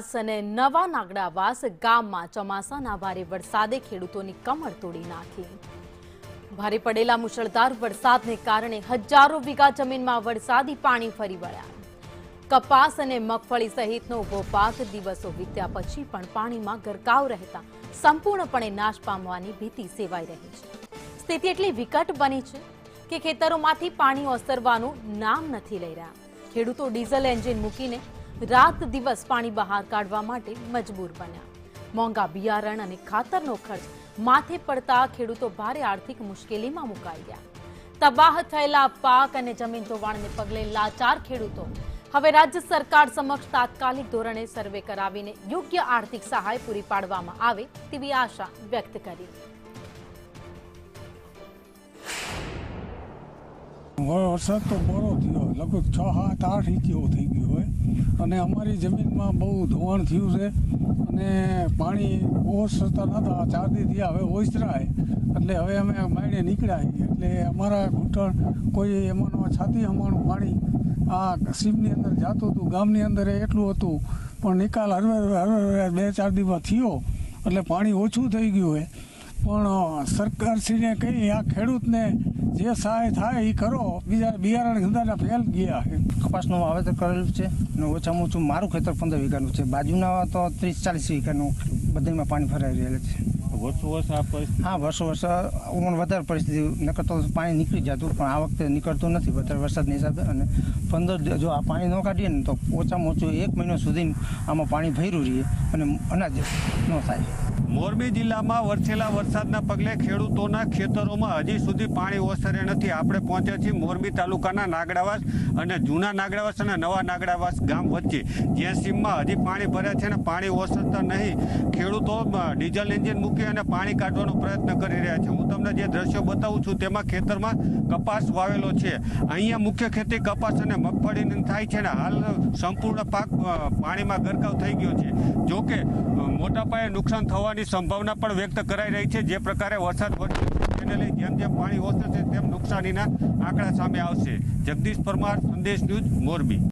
કપાસ અને નવા નાગડાવાસ ગામમાં ચોમાસાના ભારે વરસાદે ખેડૂતોની કમર તોડી નાખી। ભારે પડેલા મુશળધાર વરસાદને કારણે હજારો વીઘા જમીનમાં વરસાદી પાણી ફરી વળ્યા। કપાસ અને મગફળી સહિતનો ઉભો પાક દિવસો વીત્યા પછી પણ પાણીમાં ગરકાવ રહેતા સંપૂર્ણપણે નાશ પામવાની ભીતિ સેવાઈ રહી છે। સ્થિતિ એટલી વિકટ બની છે કે ખેતરોમાંથી પાણી ઓસરવાનું નામ નથી લઈ રહ્યા। ખેડૂતો ડીઝલ એન્જિન મૂકીને રાત દિવસ પાણી બહાર કાઢવા માટે મજબૂર બન્યા। મોંઘા બિયારણ અને ખાતરનો ખર્ચ માથે પડતા ખેડૂતો ભારે આર્થિક મુશ્કેલીમાં મુકાઈ ગયા। તબાહ થયેલા પાક અને જમીન ધોવાણને પગલે લાચાર ખેડૂતો હવે રાજ્ય સરકાર સમક્ષ તાત્કાલિક ધોરણે સર્વે કરાવીને યોગ્ય આર્થિક સહાય પૂરી પાડવામાં આવે તેવી આશા વ્યક્ત કરી। વરસાદ તો બરો થયો, લગભગ 6-7-8 ઇંચ જેવો થઈ ગયો હોય અને અમારી જમીનમાં બહુ ધોવાણ થયું છે અને પાણી ઓસરતા નહોતા। 4 દી થયા, હવે ઓસરાય એટલે હવે અમે માયણે નીકળ્યા એટલે અમારા ઘૂંટણ કોઈ એમાંનો છાતી અમારું પાણી આ સીમની અંદર જતું હતું, ગામની અંદર એટલું હતું પણ નિકાલ હરવે 2-4 દિવસ થયો એટલે પાણી ઓછું થઈ ગયું હોય। પણ સરકારશ્રીને કહી આ ખેડૂતને જે સહાય થાય એ કરો, બીજા બિયારણ ધંધાના ફેલ ગયા છે। કપાસનું વાવેતર કરેલું છે અને ઓછામાં ઓછું મારું ખેતર 15 વીઘાનું છે, બાજુના તો 30-40 વીઘાનું બધામાં પાણી ભરાઈ રહેલું છે। હા, વર્ષો વધારે પરિસ્થિતિ, નકર તો પાણી નીકળી જતું પણ આ વખતે નીકળતું નથી વધારે વરસાદના હિસાબે। અને 15 જો આ પાણી ન કાઢીએ ને તો ઓછામાં ઓછું 1 મહિનો સુધી આમાં પાણી ભર્યું રહીએ અને અનાજ ન થાય। મોરબી જિલ્લામાં વરસેલા વરસાદના પગલે ખેડૂતોના ખેતરોમાં હજી સુધી પાણી ઓસરે નથી। આપણે પહોંચ્યા છીએ મોરબી તાલુકાના નાગડાવાસ અને જૂના નાગડાવાસ અને નવા નાગડાવાસ ગામ વચ્ચે, જ્યાં સીમમાં હજી પાણી ભર્યા છે અને પાણી ઓસરતા નહીં। ખેડૂતો ડીઝલ એન્જિન મૂકી અને પાણી કાઢવાનો પ્રયત્ન કરી રહ્યા છે। હું તમને જે દ્રશ્યો બતાવું છું તેમાં ખેતરમાં કપાસ વાવેલો છે। અહીંયા મુખ્ય ખેતી કપાસ અને મગફળીની થાય છે ને હાલ સંપૂર્ણ પાક પાણીમાં ગરકાવ થઈ ગયો છે। જોકે મોટા પાયે નુકસાન થવાની સંભાવના પણ વ્યક્ત કરાઈ રહી છે। જે પ્રકારે વરસાદ વરસ્યો તેને લઈ જેમ જેમ પાણી ઓસરશે તેમ નુકસાનીના આંકડા સામે આવશે। જગદીશ પરમાર, સંદેશ ન્યૂઝ, મોરબી।